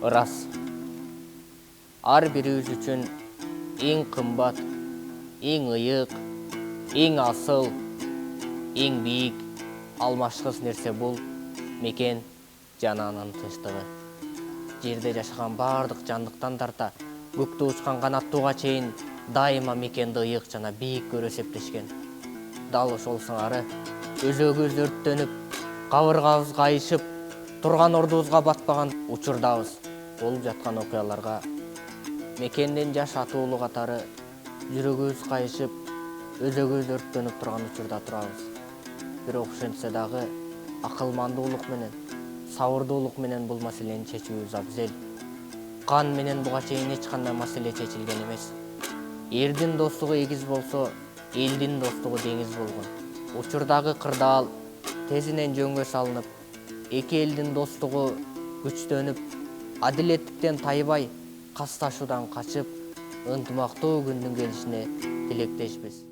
Ырас. Ар бирибиз үчүн эң кымбат, эң ыйык, эң асыл, эң бийик, алмашкыс нерсе бул мекен жана анын тынчтыгы. Жерде жашаган бардык жандыктан тарта көктө учкан канаттууга чейин дайыма мекенди ыйык жана бийик көрүп эсептешкен. Дал ошол сыңары өзөгүбүз өрттөнүп, кабыргабыз кайышып, турган ордубузга батпаган учурдабыз. Болуп жаткан окуяларга мекендин жаш атуулу катары жүрөгүбүз кайышып, өзөгүбүз өрттөнүп турган учурда турабыз. Бирок ошентсе дагы акылмандуулук менен, сабырдуулук менен бул маселени чечүүбүз абзел. Кан менен буга чейин эч кандай маселе чечилген эмес. Эрдин достугу эгиз болсо, элдин достугу деңиз болгон. Учурдагы кырдаал тезинен жөнгө салынып, эки элдин достугу күчтөнүп, адилеттиктен тайбай, касташуудан качып, ынтымактуу күндүн келишине тилектешпиз.